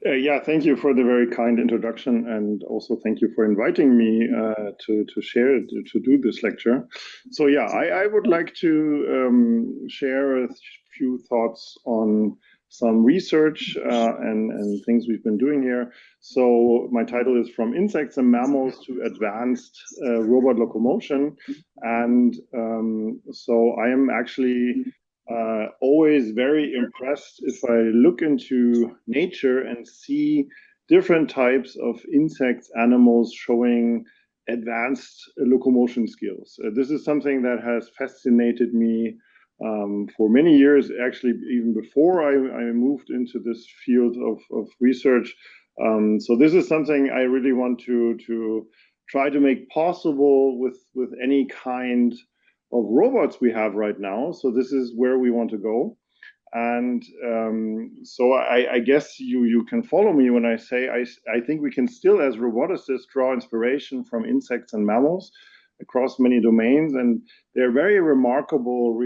Yeah, thank you for the very kind introduction, and also thank you for inviting me to share to do this lecture. So yeah, I would like to share a few thoughts on some research and things we've been doing here. So my title is From Insects and Mammals to Advanced Robot Locomotion, and so I am actually always very impressed if I look into nature and see different types of insects, animals showing advanced locomotion skills. This is something that has fascinated me for many years, actually, even before I moved into this field of research. So this is something I really want to try to make possible with any kind of robots we have right now. So this is where we want to go. And so I guess you can follow me when I say I think we can still, as roboticists, draw inspiration from insects and mammals across many domains. And they're very remarkable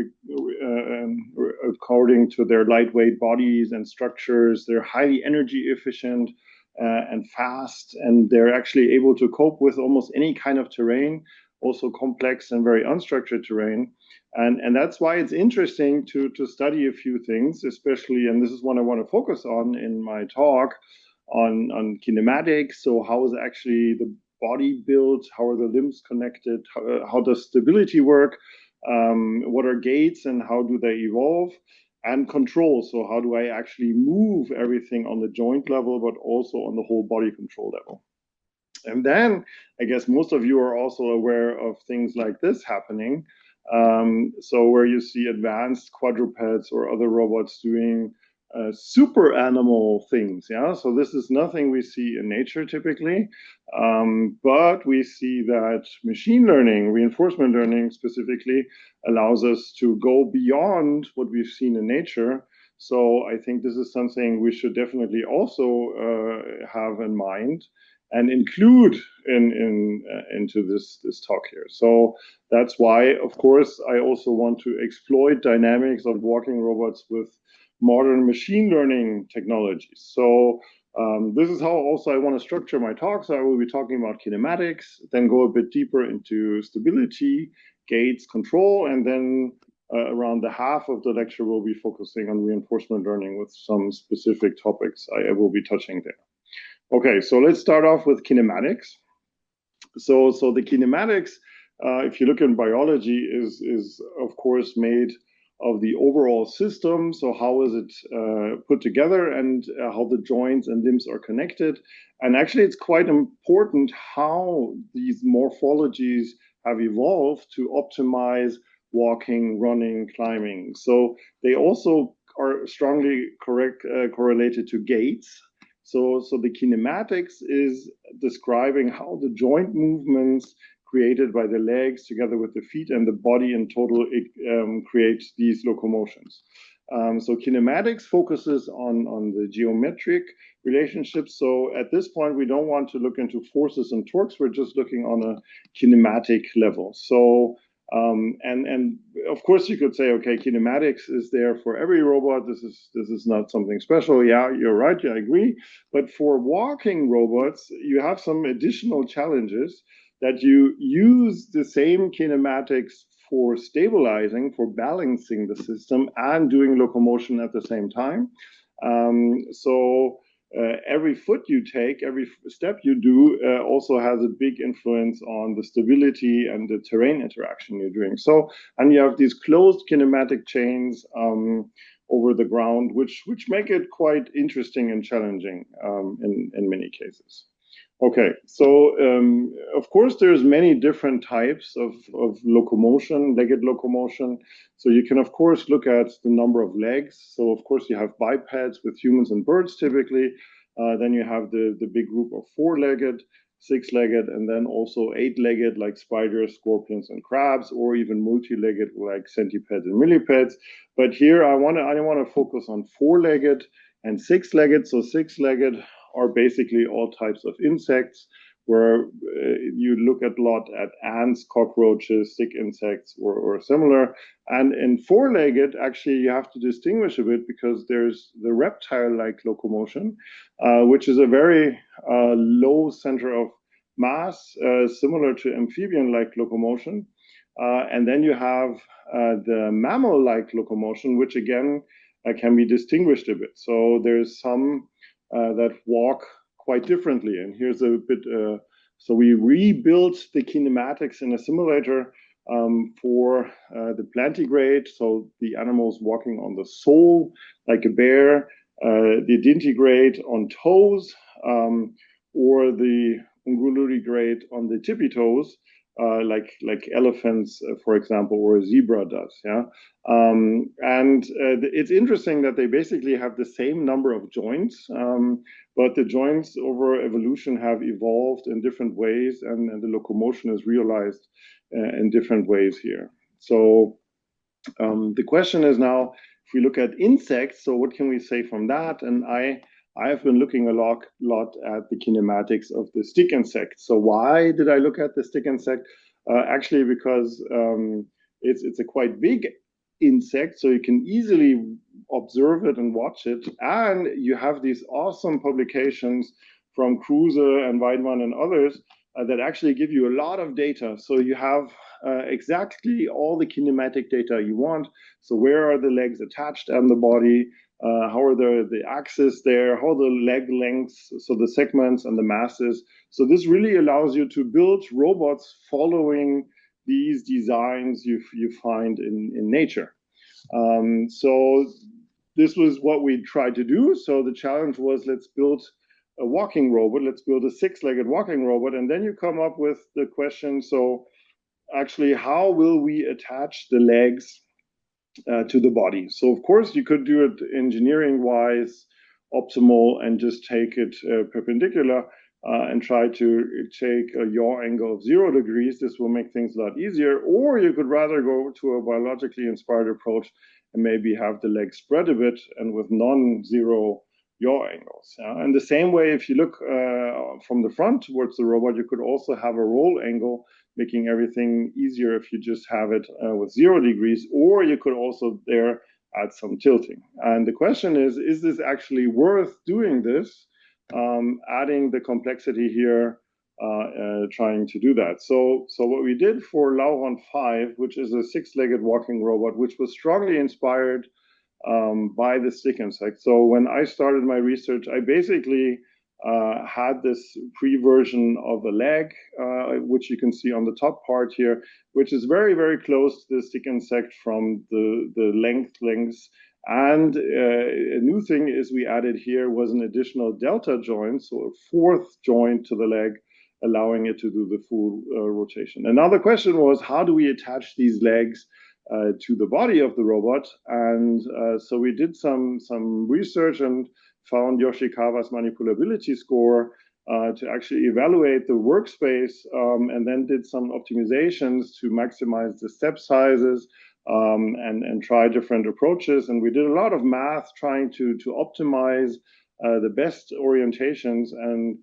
according to their lightweight bodies and structures. They're highly energy efficient and fast, and they're actually able to cope with almost any kind of terrain, also complex and very unstructured terrain. And that's why it's interesting to study a few things, especially, and this is what I want to focus on in my talk, on kinematics. So how is actually the body built? How are the limbs connected? How does stability work? What are gaits and how do they evolve? And control. So how do I actually move everything on the joint level, but also on the whole body control level? And then I guess most of you are also aware of things like this happening. So where you see advanced quadrupeds or other robots doing super animal things. Yeah, so this is nothing we see in nature typically, but we see that machine learning, reinforcement learning specifically, allows us to go beyond what we've seen in nature. So I think this is something we should definitely also have in mind and include into this talk here. So that's why, of course, I also want to exploit dynamics of walking robots with modern machine learning technologies. So this is how also I want to structure my talk. So I will be talking about kinematics, then go a bit deeper into stability, gaits, control, and then around the half of the lecture we'll be focusing on reinforcement learning with some specific topics I will be touching there. Okay, so let's start off with kinematics. So the kinematics, if you look in biology, is of course made of the overall system. So how is it put together and how the joints and limbs are connected. And actually, it's quite important how these morphologies have evolved to optimize walking, running, climbing. So they also are strongly correlated to gaits. So the kinematics is describing how the joint movements created by the legs together with the feet and the body in total creates these locomotions. So kinematics focuses on the geometric relationships. So at this point, we don't want to look into forces and torques. We're just looking on a kinematic level. So and of course you could say, okay, kinematics is there for every robot. This is not something special. Yeah, you're right. Yeah, I agree. But for walking robots, you have some additional challenges that you use the same kinematics for stabilizing, for balancing the system and doing locomotion at the same time. Every foot you take, every step you do also has a big influence on the stability and the terrain interaction you're doing. So, and you have these closed kinematic chains over the ground, which make it quite interesting and challenging in many cases. Okay, so of course there's many different types of locomotion, legged locomotion. So you can of course look at the number of legs. So of course you have bipeds with humans and birds typically. Then you have the big group of four-legged, six-legged, and then also eight-legged like spiders, scorpions, and crabs, or even multi-legged like centipedes and millipedes. But here I want to focus on four-legged and six-legged. So six-legged are basically all types of insects, where you look a lot at ants, cockroaches, stick insects, or similar. And in four-legged, actually, you have to distinguish a bit because there's the reptile-like locomotion, which is a very low center of mass, similar to amphibian-like locomotion. And then you have the mammal-like locomotion, which again can be distinguished a bit. So there's some that walk quite differently. And here's a bit, so we rebuilt the kinematics in a simulator for the plantigrade, so the animals walking on the sole like a bear, the dintigrade on toes, or the unguludigrade on the tippy toes, like elephants, for example, or a zebra does. Yeah, and it's interesting that they basically have the same number of joints, but the joints over evolution have evolved in different ways, and the locomotion is realized in different ways here. So the question is now, if we look at insects, so what can we say from that? And I have been looking a lot at the kinematics of the stick insect. So why did I look at the stick insect? Actually, because it's a quite big insect, so you can easily observe it and watch it. And you have these awesome publications from Kruse and Weidmann and others that actually give you a lot of data. So you have exactly all the kinematic data you want. So where are the legs attached on the body? How are the axes there? How are the leg lengths? So the segments and the masses. So this really allows you to build robots following these designs you find in nature. So this was what we tried to do. So the challenge was, let's build a walking robot. Let's build a six-legged walking robot. And then you come up with the question, so actually, how will we attach the legs to the body? So of course, you could do it engineering-wise, optimal, and just take it perpendicular and try to take a yaw angle of 0 degrees. This will make things a lot easier. Or you could rather go to a biologically inspired approach and maybe have the legs spread a bit and with non-zero yaw angles. And the same way, if you look from the front towards the robot, you could also have a roll angle, making everything easier if you just have it with 0 degrees, or you could also there add some tilting. And the question is this actually worth doing this, adding the complexity here, trying to do that? So what we did for Lauron 5, which is a six-legged walking robot, which was strongly inspired by the stick insect. So when I started my research, I basically had this pre-version of a leg, which you can see on the top part here, which is very, very close to the stick insect from the lengths. And a new thing is we added here was an additional delta joint, so a fourth joint to the leg, allowing it to do the full rotation. And now the question was, how do we attach these legs to the body of the robot? And so we did some research and found Yoshikawa's manipulability score to actually evaluate the workspace, and then did some optimizations to maximize the step sizes, and try different approaches. And we did a lot of math trying to optimize the best orientations. And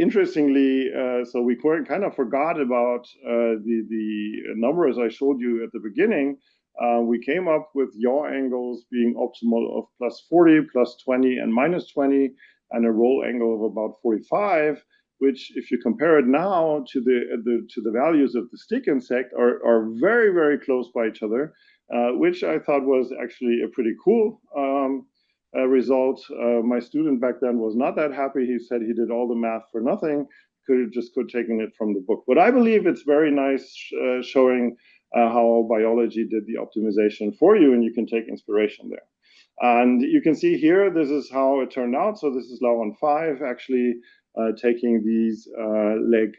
interestingly, so we kind of forgot about the numbers I showed you at the beginning. We came up with yaw angles being optimal of +40, +20, and -20, and a roll angle of about 45, which, if you compare it now to the values of the stick insect, are very, very close by each other, which I thought was actually a pretty cool result. My student back then was not that happy. He said he did all the math for nothing, could have taken it from the book. But I believe it's very nice showing how biology did the optimization for you, and you can take inspiration there. And you can see here, this is how it turned out. So this is Lauron 5, actually taking these leg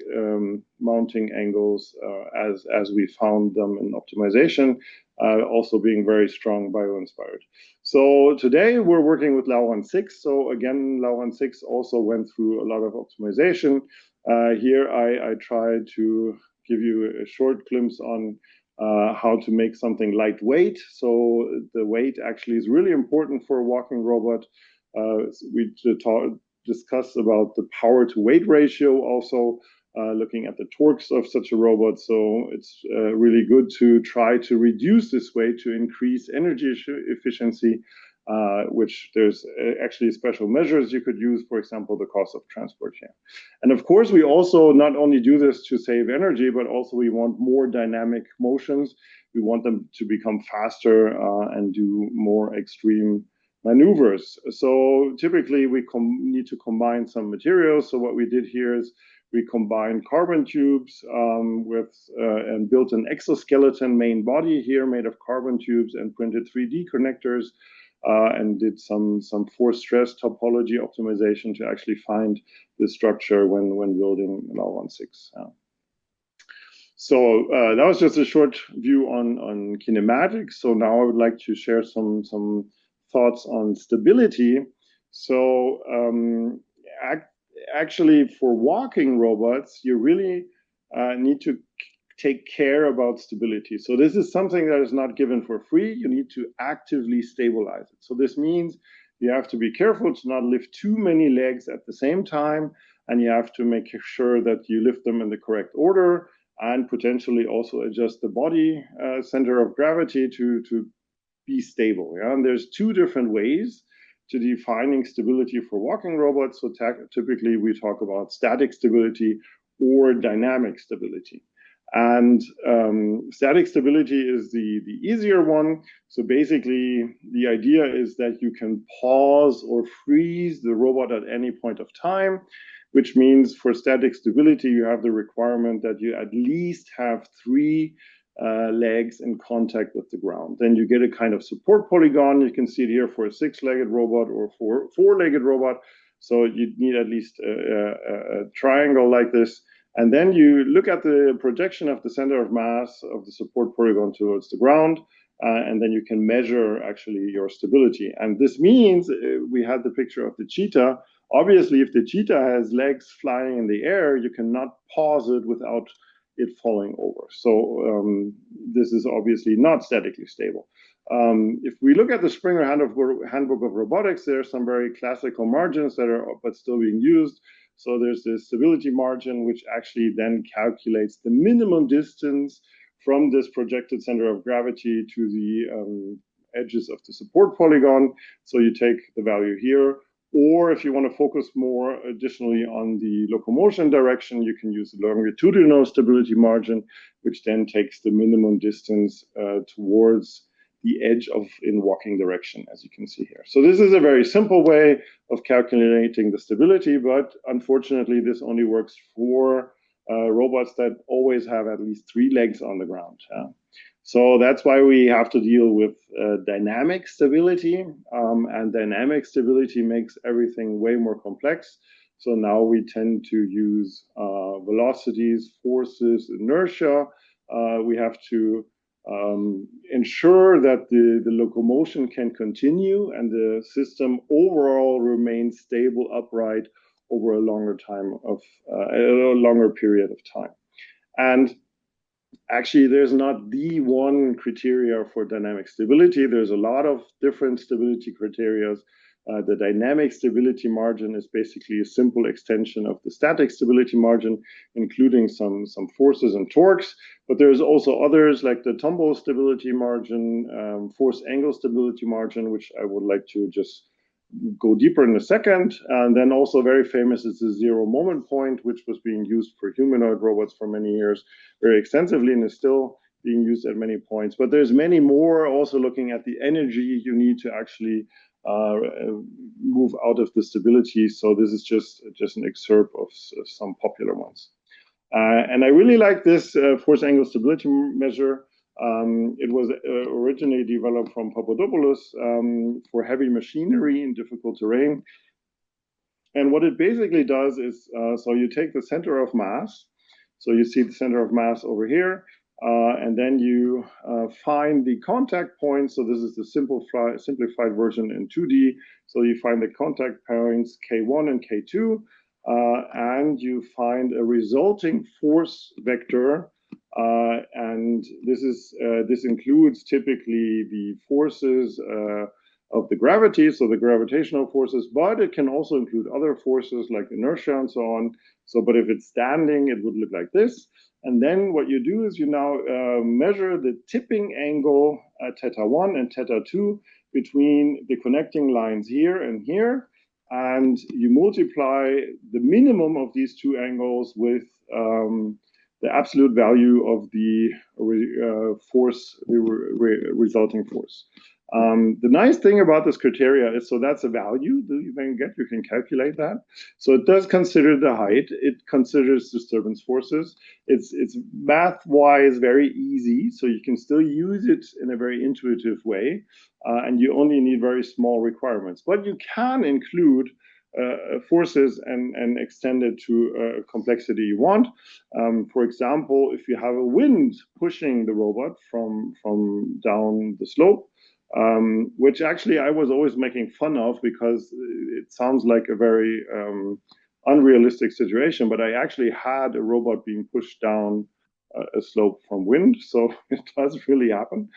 mounting angles as we found them in optimization, also being very strong bio-inspired. So today we're working with Lauron 6. So again, Lauron 6 also went through a lot of optimization. Here I tried to give you a short glimpse on how to make something lightweight. So the weight actually is really important for a walking robot. We discuss about the power to weight ratio also, looking at the torques of such a robot. So it's really good to try to reduce this weight to increase energy efficiency, which there's actually special measures you could use, for example, the cost of transport here. And of course, we also not only do this to save energy, but also we want more dynamic motions. We want them to become faster and do more extreme maneuvers. So typically we need to combine some materials. So what we did here is we combined carbon tubes and built an exoskeleton main body here made of carbon tubes and printed 3D connectors and did some force stress topology optimization to actually find the structure when building an L16. So that was just a short view on kinematics. So now I would like to share some thoughts on stability. So actually for walking robots, you really need to take care about stability. So this is something that is not given for free. You need to actively stabilize it. So this means you have to be careful to not lift too many legs at the same time, and you have to make sure that you lift them in the correct order and potentially also adjust the body center of gravity to be stable. Yeah? And there's two different ways to defining stability for walking robots. So typically we talk about static stability or dynamic stability. And static stability is the easier one. So basically the idea is that you can pause or freeze the robot at any point of time, which means for static stability, you have the requirement that you at least have 3 legs in contact with the ground. Then you get a kind of support polygon. You can see it here for a 6-legged robot or for a 4-legged robot. So you need at least a triangle like this. And then you look at the projection of the center of mass of the support polygon towards the ground, and then you can measure actually your stability. And this means we had the picture of the cheetah. Obviously, if the cheetah has legs flying in the air, you cannot pause it without it falling over. So this is obviously not statically stable. If we look at the Springer Handbook of Robotics, there are some very classical margins that are but still being used. So there's the stability margin, which actually then calculates the minimum distance from this projected center of gravity to the edges of the support polygon. So you take the value here. Or if you want to focus more additionally on the locomotion direction, you can use the longitudinal stability margin, which then takes the minimum distance towards the edge in walking direction, as you can see here. So this is a very simple way of calculating the stability, but unfortunately, this only works for robots that always have at least 3 legs on the ground. So that's why we have to deal with dynamic stability, and dynamic stability makes everything way more complex. So now we tend to use velocities, forces, inertia. We have to ensure that the locomotion can continue and the system overall remains stable, upright over a longer period of time. And actually, there's not the one criteria for dynamic stability. There's a lot of different stability criteria. The dynamic stability margin is basically a simple extension of the static stability margin, including some forces and torques. But there's also others like the tumble stability margin, force angle stability margin, which I would like to just go deeper in a second. And then also very famous is the zero moment point, which was being used for humanoid robots for many years very extensively and is still being used at many points. But there's many more also looking at the energy you need to actually move out of the stability. So this is just an excerpt of some popular ones. And I really like this force angle stability measure. It was originally developed from Papadopoulos for heavy machinery in difficult terrain. And what it basically does is, so you take the center of mass. So you see the center of mass over here. And then you find the contact points. So this is the simplified version in 2D. So you find the contact points K1 and K2, and you find a resulting force vector. And this includes typically the forces the gravity, so the gravitational forces, but it can also include other forces like inertia and so on. So, but if it's standing, it would look like this. And then what you do is you now measure the tipping angle at theta 1 and theta 2 between the connecting lines here and here. And you multiply the minimum of these two angles with the absolute value of the force, the resulting force. The nice thing about this criteria is, so that's a value that you can get, you can calculate that. So it does consider the height, it considers disturbance forces. It's math-wise very easy, so you can still use it in a very intuitive way, and you only need very small requirements. But you can include forces and extend it to a complexity you want. For example, if you have a wind pushing the robot from down the slope, which actually I was always making fun of because it sounds like a very unrealistic situation, but I actually had a robot being pushed down a slope from wind, so it does really happen.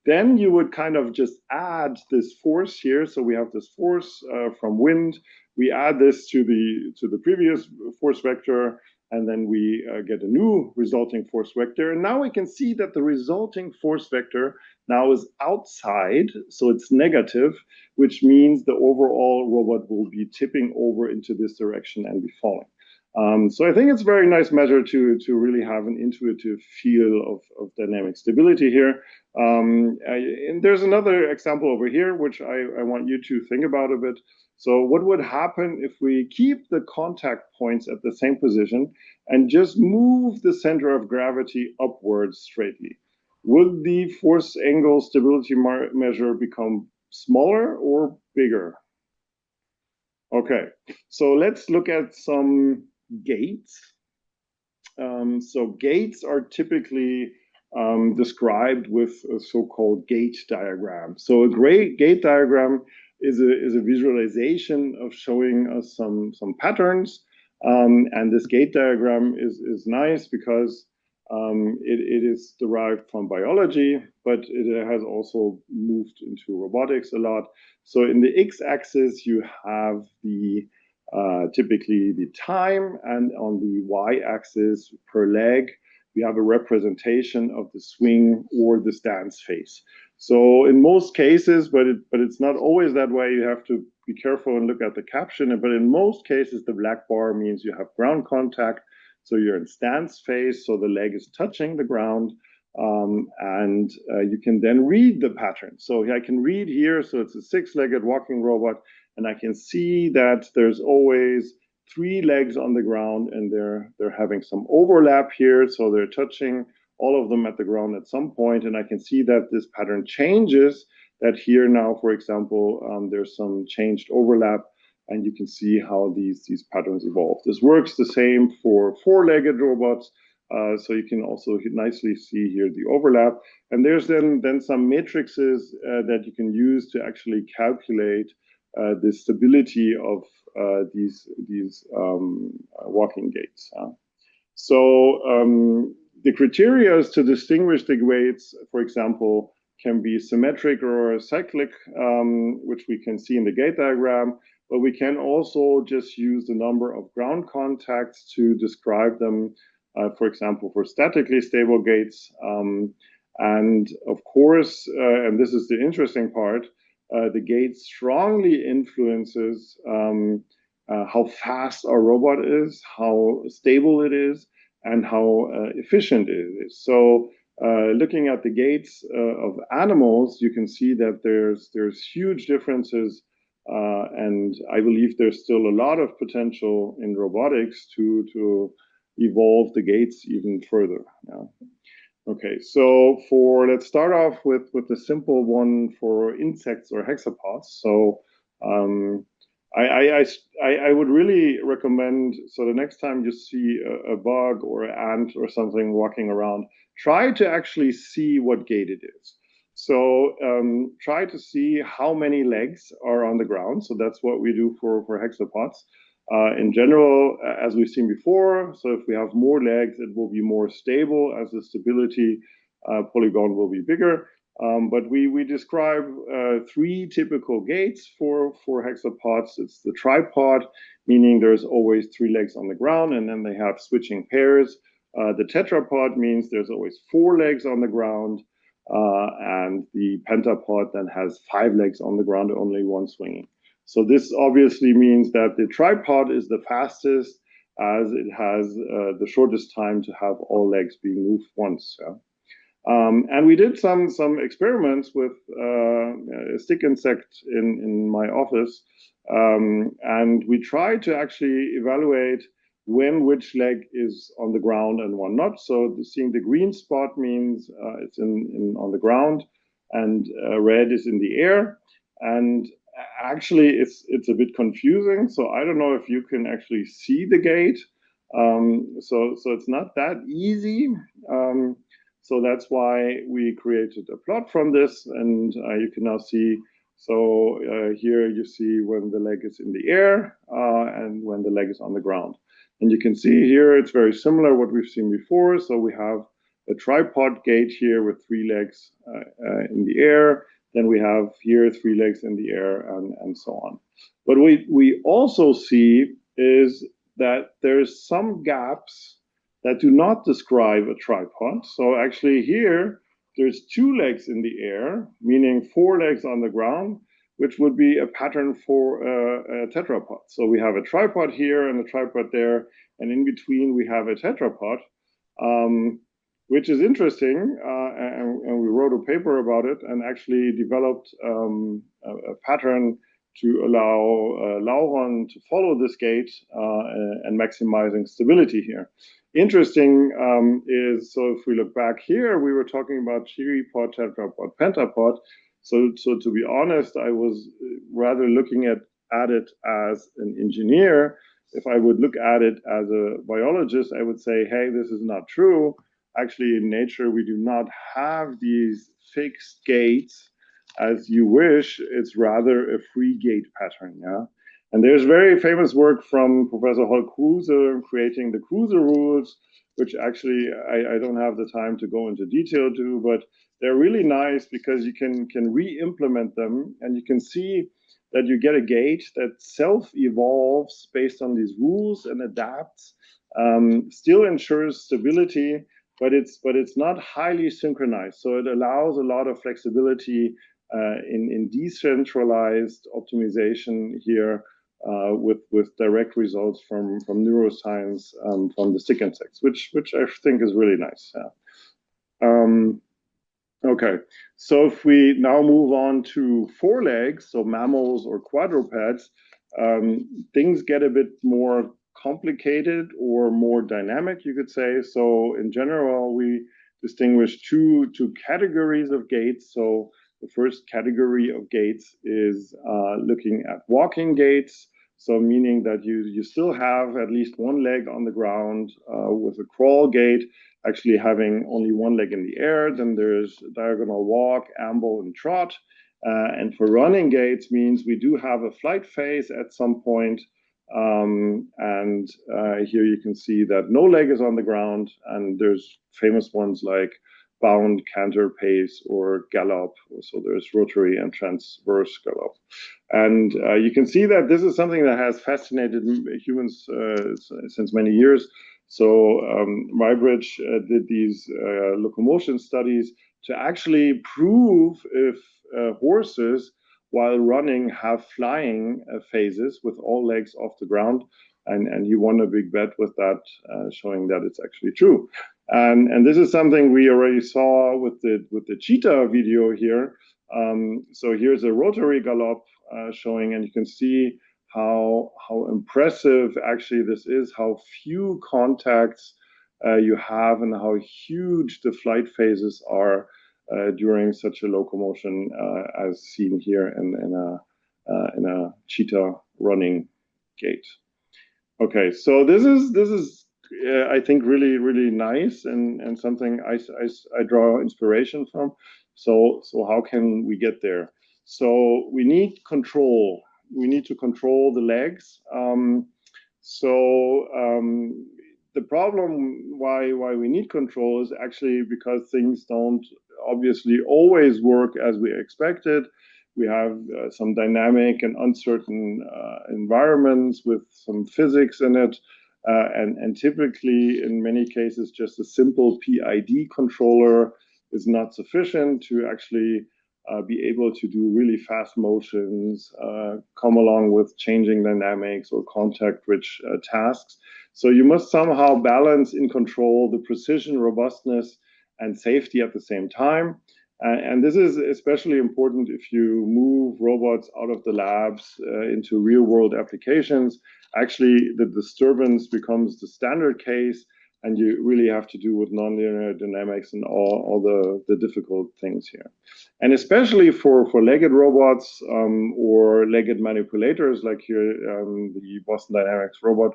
Then you would kind of just add this force here. So we have this force from wind. We add this to the previous force vector, and then we get a new resulting force vector. And now we can see that the resulting force vector now is outside, so it's negative, which means the overall robot will be tipping over into this direction and be falling. So I think it's a very nice measure to really have an intuitive feel of dynamic stability here. And there's another example over here, which I want you to think about a bit. So what would happen if we keep the contact points at the same position and just move the center of gravity upwards straightly? Would the force angle stability measure become smaller or bigger? Okay, so let's look at some gates. So gates are typically described with a so-called gate diagram. So a great gate diagram is a visualization of showing us some patterns. And this gate diagram is nice because it is derived from biology, but it has also moved into robotics a lot. So in the x-axis, you have the typically the time, and on the y-axis per leg, we have a representation of the swing or the stance phase. So in most cases, but it's not always that way, you have to be careful and look at the caption, but in most cases, the black bar means you have ground contact, so you're in stance phase, so the leg is touching the ground, and you can then read the pattern. So I can read here, so it's a six-legged walking robot, and I can see that there's always three legs on the ground, and they're having some overlap here, so they're touching all of them at the ground at some point, and I can see that this pattern changes, that here now, for example, there's some changed overlap, and you can see how these patterns evolve. This works the same for four-legged robots, so you can also nicely see here the overlap. And there's then some matrices that you can use to actually calculate the stability of these walking gaits. So the criteria to distinguish the gaits, for example, can be symmetric or cyclic, which we can see in the gait diagram, but we can also just use the number of ground contacts to describe them, for example, for statically stable gaits. And of course, and this is the interesting part, the gait strongly influences how fast our robot is, how stable it is, and how efficient it is. So looking at the gaits of animals, you can see that there's huge differences, and I believe there's still a lot of potential in robotics to evolve the gaits even further. Yeah. Okay, so let's start off with the simple one for insects or hexapods. So I would really recommend, so the next time you see a bug or an ant or something walking around, try to actually see what gait it is. So try to see how many legs are on the ground. So that's what we do for hexapods. In general, as we've seen before, so if we have more legs, it will be more stable as the stability polygon will be bigger. But we describe three typical gaits for hexapods. It's the tripod, meaning there's always three legs on the ground, and then they have switching pairs. The tetrapod means there's always four legs on the ground, and the pentapod then has five legs on the ground, only one swinging. So this obviously means that the tripod is the fastest, as it has the shortest time to have all legs being moved once. Yeah? And we did some experiments with a stick insect in my office, and we tried to actually evaluate when which leg is on the ground and one not. So seeing the green spot means it's on the ground, and red is in the air. And actually, it's a bit confusing. So I don't know if you can actually see the gate. So it's not that easy. So that's why we created a plot from this, and you can now see. So here you see when the leg is in the air and when the leg is on the ground. And you can see here it's very similar what we've seen before. So we have a tripod gait here with three legs in the air. Then we have here three legs in the air and so on. But we also see is that there's some gaps that do not describe a tripod. So actually here, there's two legs in the air, meaning four legs on the ground, which would be a pattern for a tetrapod. So we have a tripod here and a tripod there, and in between we have a tetrapod, which is interesting, and we wrote a paper about it and actually developed a pattern to allow Lauron to follow this gate and maximizing stability here. Interesting is, so if we look back here, we were talking about chiripod, tetrapod, pentapod. So to be honest, I was rather looking at it as an engineer. If I would look at it as a biologist, I would say, hey, this is not true. Actually, in nature, we do not have these fixed gates as you wish. It's rather a free gate pattern, yeah? And there's very famous work from Professor Holk Kruse creating the Kruse rules, which actually I don't have the time to go into detail to, but they're really nice because you can re-implement them, and you can see that you get a gate that self-evolves based on these rules and adapts, still ensures stability, but it's not highly synchronized. So it allows a lot of flexibility in decentralized optimization here, with direct results from neuroscience from the stick insects, which I think is really nice. Yeah. Okay, so if we now move on to four legs, so mammals or quadrupeds, things get a bit more complicated or more dynamic, you could say. So in general, we distinguish two categories of gaits. So the first category of gaits is looking at walking gaits. So meaning that you still have at least one leg on the ground with a crawl gait, actually having only one leg in the air. Then there's diagonal walk, amble, and trot. And for running gaits means we do have a flight phase at some point. And here you can see that no leg is on the ground, and there's famous ones like bound, canter, pace, or gallop. So there's rotary and transverse gallop. And you can see that this is something that has fascinated humans since many years. So Muybridge did these locomotion studies to actually prove if horses, while running, have flying phases with all legs off the ground. And he won a big bet with that, showing that it's actually true. And this is something we already saw with the cheetah video here. So here's a rotary gallop showing, and you can see how impressive actually this is, how few contacts you have, and how huge the flight phases are during such a locomotion, as seen here in a cheetah running gait. Okay, so this is I think really nice, and something I draw inspiration from. So how can we get there? So we need control. We need to control the legs. The problem why we need control is actually because things don't obviously always work as we expected. We have some dynamic and uncertain environments with some physics in it. And typically, in many cases, just a simple PID controller is not sufficient to actually be able to do really fast motions, come along with changing dynamics or contact-rich tasks. So you must somehow balance in control the precision, robustness, and safety at the same time. And this is especially important if you move robots out of the labs into real-world applications. Actually, the disturbance becomes the standard case, and you really have to do with nonlinear dynamics and all the difficult things here. And especially for legged robots or legged manipulators, like here, the Boston Dynamics robot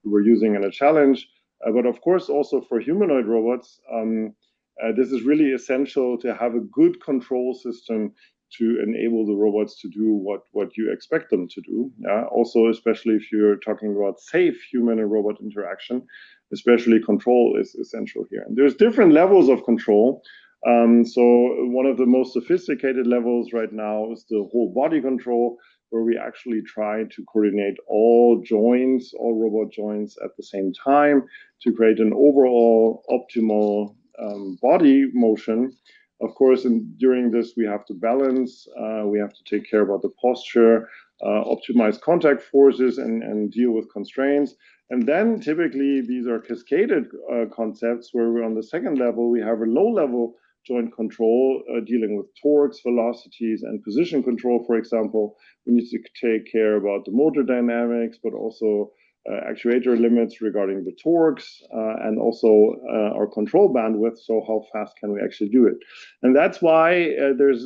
we're using in a challenge, but of course also for humanoid robots, this is really essential to have a good control system to enable the robots to do what you expect them to do. Also, especially if you're talking about safe human and robot interaction, especially control is essential here. And there's different levels of control. So one of the most sophisticated levels right now is the whole body control, where we actually try to coordinate all joints, all robot joints at the same time to create an overall optimal body motion. Of course, during this, we have to balance, we have to take care about the posture, optimize contact forces, and deal with constraints. And then typically these are cascaded concepts where we're on the second level, we have a low-level joint control dealing with torques, velocities, and position control, for example. We need to take care about the motor dynamics, but also actuator limits regarding the torques and also our control bandwidth. So how fast can we actually do it? And that's why there's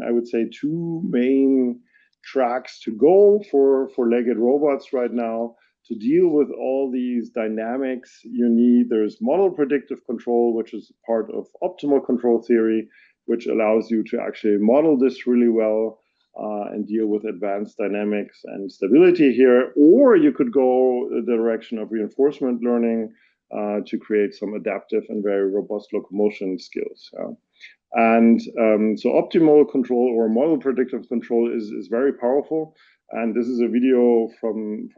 I would say two main tracks to go for legged robots right now. To deal with all these dynamics, you need, there's model predictive control, which is part of optimal control theory, which allows you to actually model this really well and deal with advanced dynamics and stability here. Or you could go the direction of reinforcement learning to create some adaptive and very robust locomotion skills. And so optimal control or model predictive control is very powerful. And this is a video from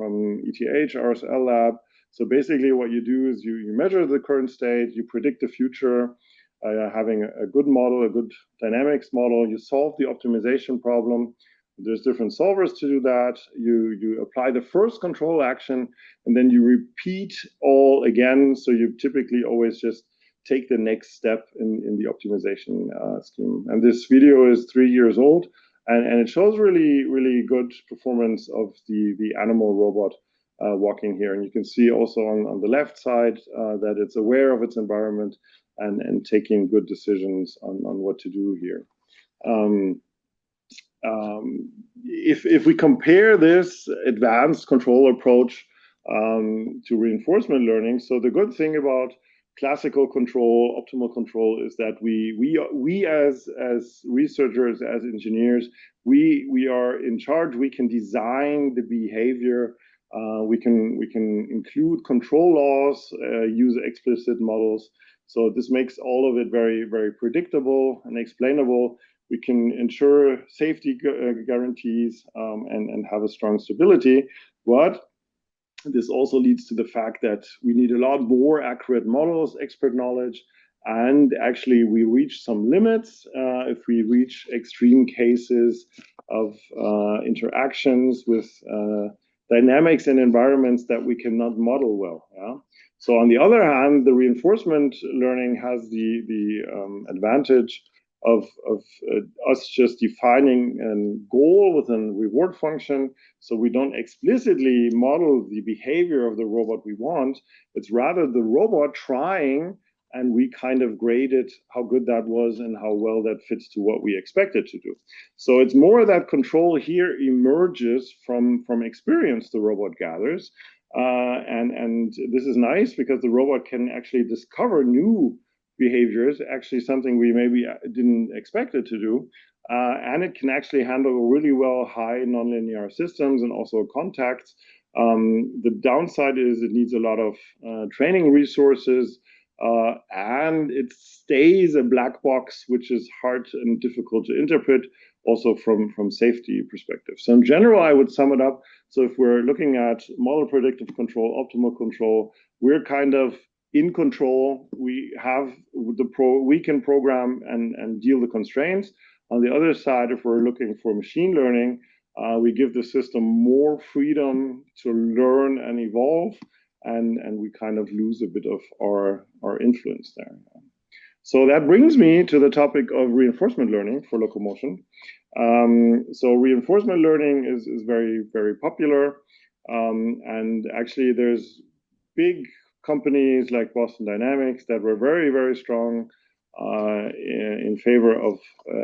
ETH, RSL lab. So basically what you do is you measure the current state, you predict the future, having a good model, a good dynamics model, you solve the optimization problem. There's different solvers to do that. You apply the first control action, and then you repeat all again. So you typically always just take the next step in the optimization scheme. And this video is 3 years old. And it shows really, really good performance of the animal robot walking here. And you can see also on the left side that it's aware of its environment and taking good decisions on what to do here. If we compare this advanced control approach to reinforcement learning, so the good thing about classical control, optimal control, is that we as researchers, as engineers, we are in charge. We can design the behavior. We can include control laws, use explicit models. So this makes all of it very, very predictable and explainable. We can ensure safety guarantees and have a strong stability. But this also leads to the fact that we need a lot more accurate models, expert knowledge, and actually we reach some limits if we reach extreme cases of interactions with dynamics and environments that we cannot model well. Yeah? So on the other hand, the reinforcement learning has the advantage of us just defining a goal with a reward function. So we don't explicitly model the behavior of the robot we want. It's rather the robot trying, and we kind of grade it, how good that was and how well that fits to what we expect it to do. So it's more that control here emerges from experience the robot gathers. And this is nice because the robot can actually discover new behaviors, actually something we maybe didn't expect it to do. And it can actually handle really well high nonlinear systems and also contacts. The downside is it needs a lot of training resources. and it stays a black box, which is hard and difficult to interpret, also from safety perspective. So in general, I would sum it up. So if we're looking at model predictive control, optimal control, we're kind of in control. We have we can program and deal the constraints. On the other side, if we're looking for machine learning, we give the system more freedom to learn and evolve, and we kind of lose a bit of our influence there. So that brings me to the topic of reinforcement learning for locomotion. So reinforcement learning is very, very popular. And actually there's big companies like Boston Dynamics that were very, very strong in favor of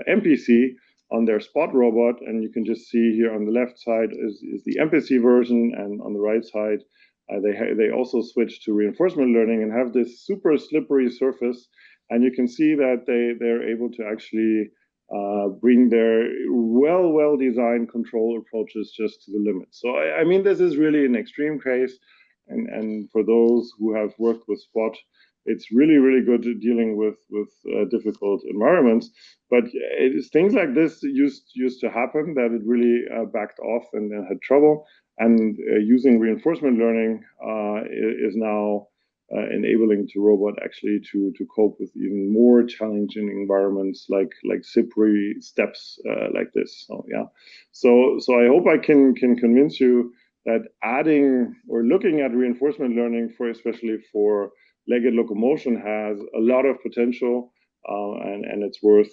MPC on their Spot robot. And you can just see here on the left side is the MPC version, and on the right side, they also switched to reinforcement learning and have this super slippery surface. And you can see that they're able to actually bring their well-designed control approaches just to the limit. So I mean, this is really an extreme case. And for those who have worked with Spot, it's really, really good at dealing with difficult environments. But things like this used to happen, that it really backed off and had trouble. And using reinforcement learning is now enabling the robot actually to cope with even more challenging environments like slippery steps like this. So yeah, so I hope I can convince you that adding or looking at reinforcement learning for especially for legged locomotion has a lot of potential, and it's worth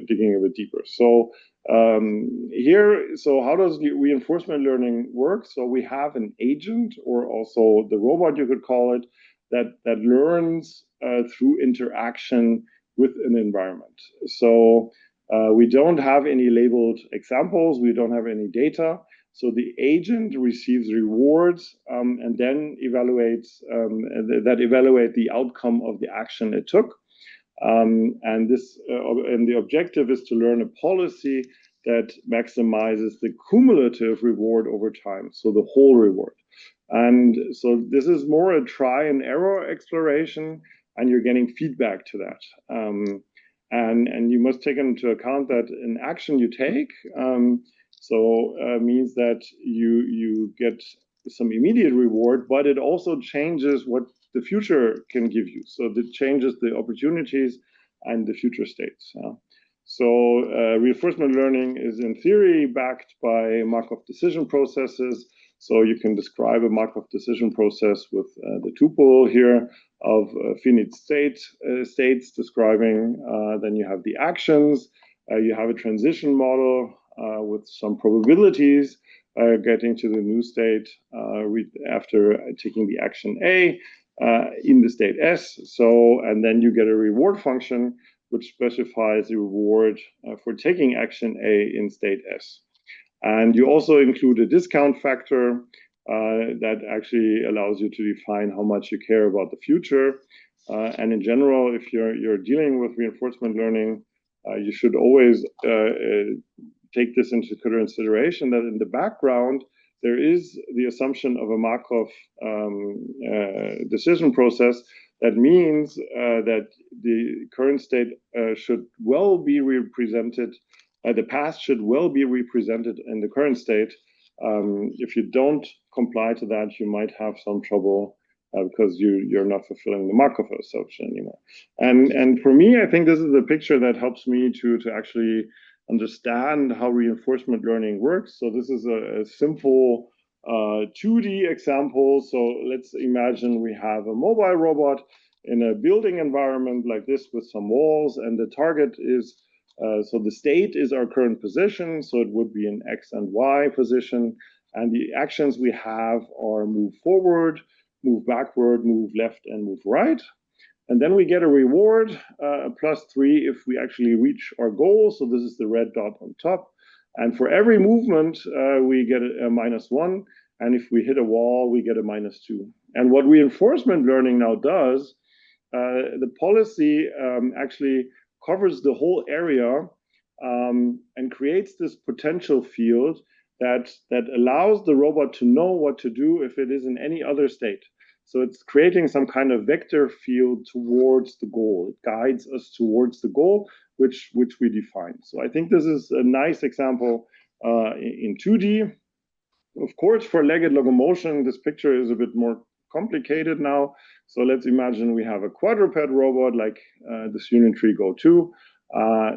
digging a bit deeper. So so how does the reinforcement learning work? So we have an agent, or also the robot you could call it, that learns through interaction with an environment. So we don't have any labeled examples, we don't have any data. So the agent receives rewards and then evaluate the outcome of the action it took. And the objective is to learn a policy that maximizes the cumulative reward over time, so the whole reward. And so this is more a try and error exploration, and you're getting feedback to that. And you must take into account that an action you take means that you get some immediate reward, but it also changes what the future can give you. So it changes the opportunities and the future states. So reinforcement learning is in theory backed by Markov decision processes. So you can describe a Markov decision process with the tuple here of finite states describing. Then you have the actions. You have a transition model with some probabilities getting to the new state after taking the action A in the state S. So, and then you get a reward function which specifies the reward for taking action A in state S. And you also include a discount factor that actually allows you to define how much you care about the future. And in general, if you're dealing with reinforcement learning, you should always take this into consideration, that in the background, there is the assumption of a Markov decision process. That means that the current state should well be represented, the past should well be represented in the current state. If you don't comply to that, you might have some trouble because you're not fulfilling the Markov assumption anymore. And for me, I think this is the picture that helps me to actually understand how reinforcement learning works. So this is a simple 2D example. So let's imagine we have a mobile robot in a building environment like this with some walls, and the target is, so the state is our current position, so it would be an X and Y position, and the actions we have are move forward, move backward, move left, and move right. And then we get a reward, +3 if we actually reach our goal. So this is the red dot on top. And for every movement, we get a -1. And if we hit a wall, we get a -2. And what reinforcement learning now does, the policy actually covers the whole area and creates this potential field that allows the robot to know what to do if it is in any other state. So it's creating some kind of vector field towards the goal. It guides us towards the goal, which we define. So I think this is a nice example in 2D. Of course, for legged locomotion, this picture is a bit more complicated now. So let's imagine we have a quadruped robot like this unit tree Go 2.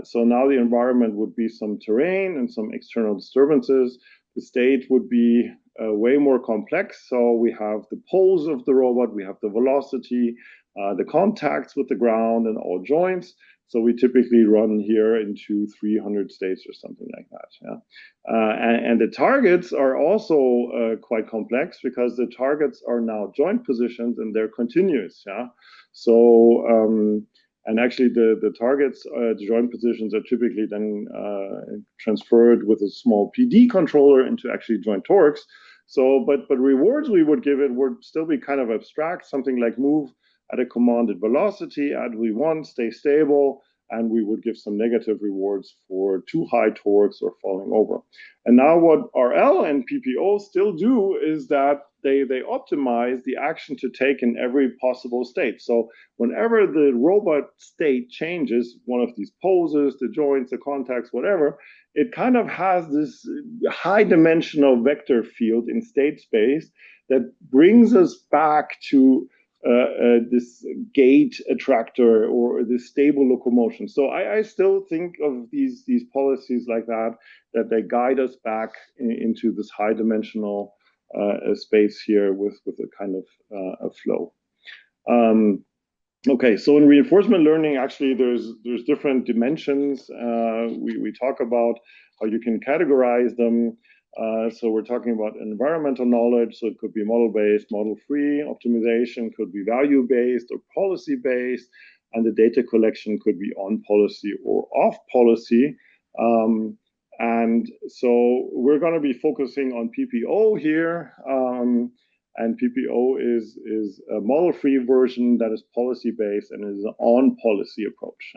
So now the environment would be some terrain and some external disturbances. The state would be way more complex. So we have the poles of the robot, we have the velocity, the contacts with the ground and all joints. So we typically run here into 300 states or something like that. Yeah? And the targets are also quite complex because the targets are now joint positions and they're continuous. Yeah. So and actually the targets, the joint positions are typically then transferred with a small PD controller into actually joint torques. So, but rewards we would give it would still be kind of abstract, something like move at a commanded velocity, add V1, stay stable, and we would give some negative rewards for too high torques or falling over. And now what RL and PPO still do is that they optimize the action to take in every possible state. So whenever the robot state changes, one of these poses, the joints, the contacts, whatever, it kind of has this high dimensional vector field in state space that brings us back to this gate attractor or this stable locomotion. So I still think of these policies like that they guide us back into this high dimensional space here with a kind of a flow. Okay, so in reinforcement learning, actually, there's different dimensions. We talk about how you can categorize them. So we're talking about environmental knowledge. So it could be model-based, model-free. Optimization could be value-based or policy-based. And the data collection could be on policy or off policy. And so we're going to be focusing on PPO here. And PPO is a model-free version that is policy-based and is an on-policy approach.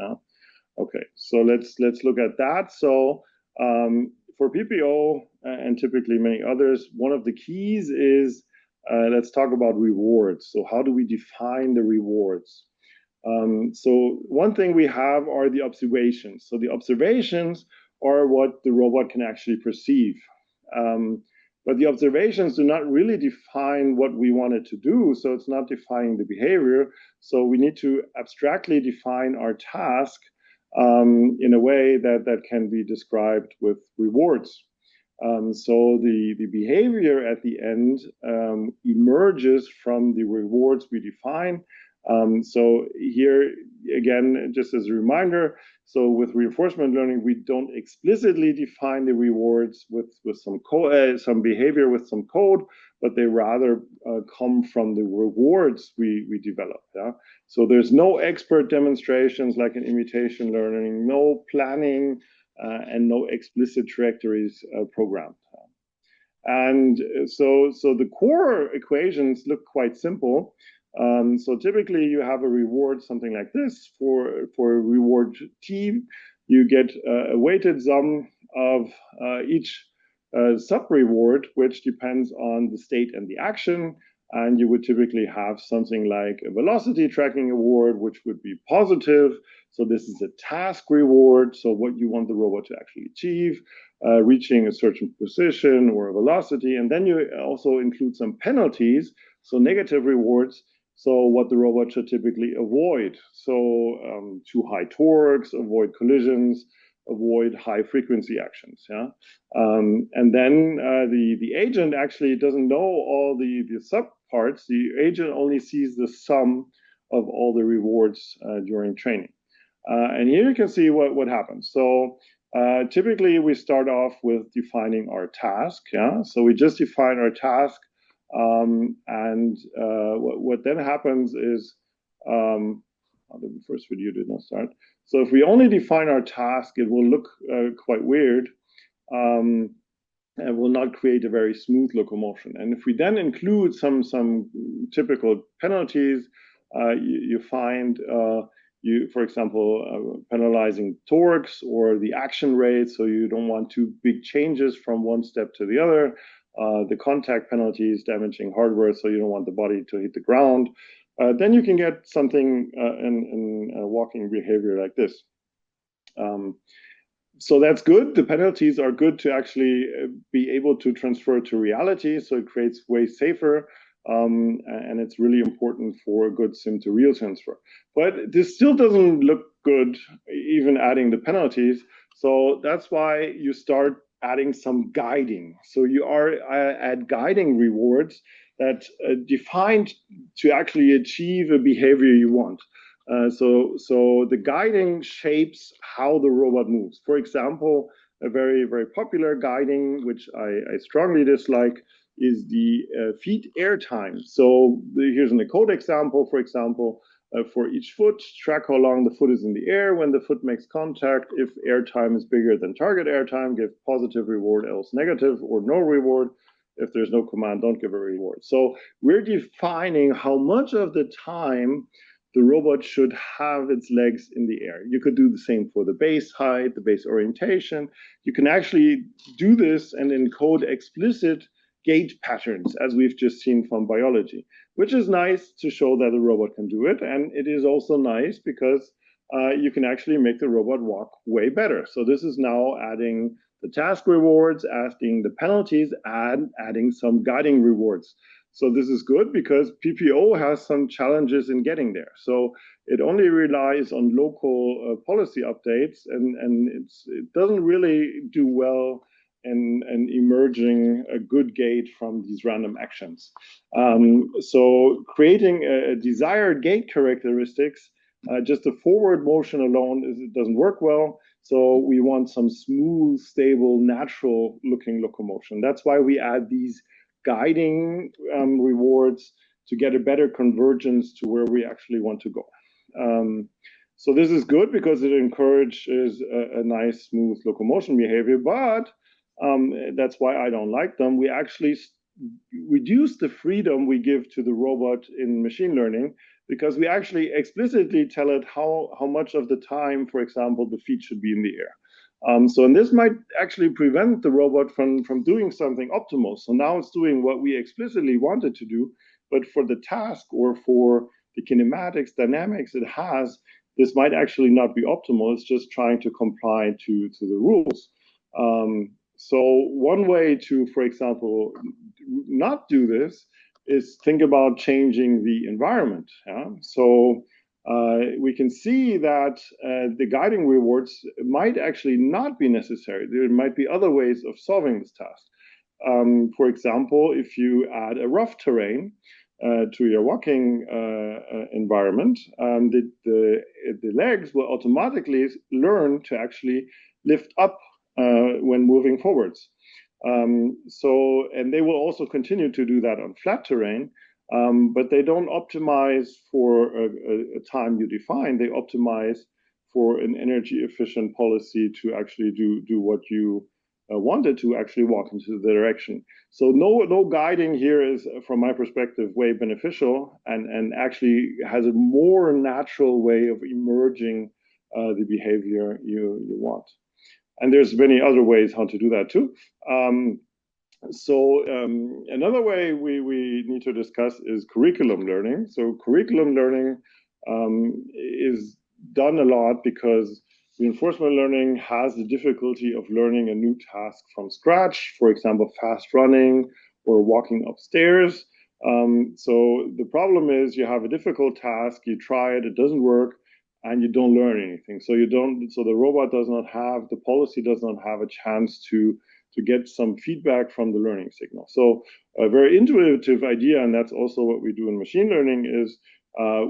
Okay, so let's look at that. So for PPO and typically many others, one of the keys is let's talk about rewards. So how do we define the rewards? So one thing we have are the observations. So the observations are what the robot can actually perceive. But the observations do not really define what we want it to do. So it's not defining the behavior. So we need to abstractly define our task in a way that can be described with rewards. So the behavior at the end emerges from the rewards we define. So here, again, just as a reminder, so with reinforcement learning, we don't explicitly define the rewards with some behavior with some code, but they rather come from the rewards we develop. Yeah? So there's no expert demonstrations like in imitation learning, no planning, and no explicit trajectories programmed. And so the core equations look quite simple. So typically you have a reward, something like this. For a reward T, you get a weighted sum of each sub-reward, which depends on the state and the action. And you would typically have something like a velocity tracking award, which would be positive. So this is a task reward. So what you want the robot to actually achieve, reaching a certain position or a velocity. And then you also include some penalties, so negative rewards. So what the robot should typically avoid. So too high torques, avoid collisions, avoid high frequency actions. Yeah, and then the agent actually doesn't know all the subparts. The agent only sees the sum of all the rewards during training. And here you can see what happens. So typically we start off with defining our task. Yeah, so we just define our task. And what then happens is, the first video did not start. So if we only define our task, it will look quite weird and will not create a very smooth locomotion. And if we then include some typical penalties, you find for example, penalizing torques or the action rate. So you don't want too big changes from one step to the other. the contact penalties, damaging hardware, so you don't want the body to hit the ground, then you can get something in walking behavior like this. So that's good. The penalties are good to actually be able to transfer to reality. So it creates way safer. And it's really important for a good sim to real transfer. But this still doesn't look good, even adding the penalties. So that's why you start adding some guiding. So you add guiding rewards that defined to actually achieve a behavior you want. So the guiding shapes how the robot moves. For example, a very, very popular guiding, which I strongly dislike, is the feet air time. So here's a code example, for example, for each foot, track how long the foot is in the air when the foot makes contact. If air time is bigger than target air time, give positive reward, else negative, or no reward. If there's no command, don't give a reward. So we're defining how much of the time the robot should have its legs in the air. You could do the same for the base height, the base orientation. You can actually do this and encode explicit gait patterns, as we've just seen from biology, which is nice to show that the robot can do it. And it is also nice because you can actually make the robot walk way better. So this is now adding the task rewards, adding the penalties, and adding some guiding rewards. So this is good because PPO has some challenges in getting there. So it only relies on local policy updates, and it doesn't really do well in emerging a good gait from these random actions. So creating a desired gait characteristics, just a forward motion alone, it doesn't work well. So we want some smooth, stable, natural looking locomotion. That's why we add these guiding rewards to get a better convergence to where we actually want to go. So this is good because it encourages a nice, smooth locomotion behavior, but that's why I don't like them. We actually reduce the freedom we give to the robot in machine learning because we actually explicitly tell it how much of the time, for example, the feet should be in the air. And this might actually prevent the robot from doing something optimal. So now it's doing what we explicitly wanted to do, but for the task or for the kinematics, dynamics it has, this might actually not be optimal. It's just trying to comply to the rules. So one way to, for example, not do this is think about changing the environment. Yeah? So we can see that the guiding rewards might actually not be necessary. There might be other ways of solving this task. For example, if you add a rough terrain to your walking environment, the legs will automatically learn to actually lift up when moving forwards. And they will also continue to do that on flat terrain. But they don't optimize for a time you define. They optimize for an energy efficient policy to actually do what you wanted to actually walk into the direction. So no guiding here is, from my perspective, way beneficial and actually has a more natural way of emerging the behavior you want. And there's many other ways how to do that too. Another way we need to discuss is curriculum learning. So curriculum learning is done a lot because reinforcement learning has the difficulty of learning a new task from scratch, for example, fast running or walking upstairs. So the problem is you have a difficult task, you try it, it doesn't work, and you don't learn anything. So the robot does not have, the policy does not have a chance to get some feedback from the learning signal. So a very intuitive idea, and that's also what we do in machine learning, is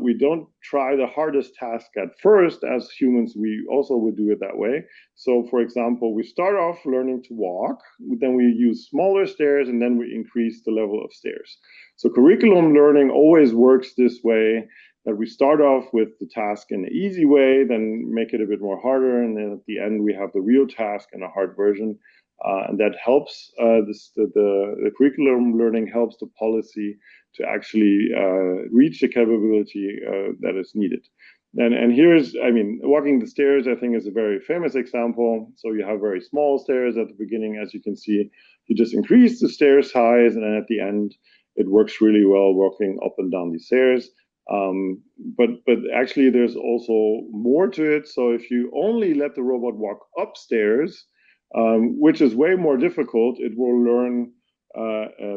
we don't try the hardest task at first. As humans, we also would do it that way. So for example, we start off learning to walk, then we use smaller stairs, and then we increase the level of stairs. So curriculum learning always works this way, that we start off with the task in an easy way, then make it a bit more harder, and then at the end we have the real task in a hard version. And that helps, the curriculum learning helps the policy to actually reach the capability that is needed. And here's, walking the stairs, I think, is a very famous example. So you have very small stairs at the beginning, as you can see. you just increase the stair size, and then at the end, it works really well walking up and down these stairs. But actually, there's also more to it. So if you only let the robot walk upstairs, which is way more difficult, it will learn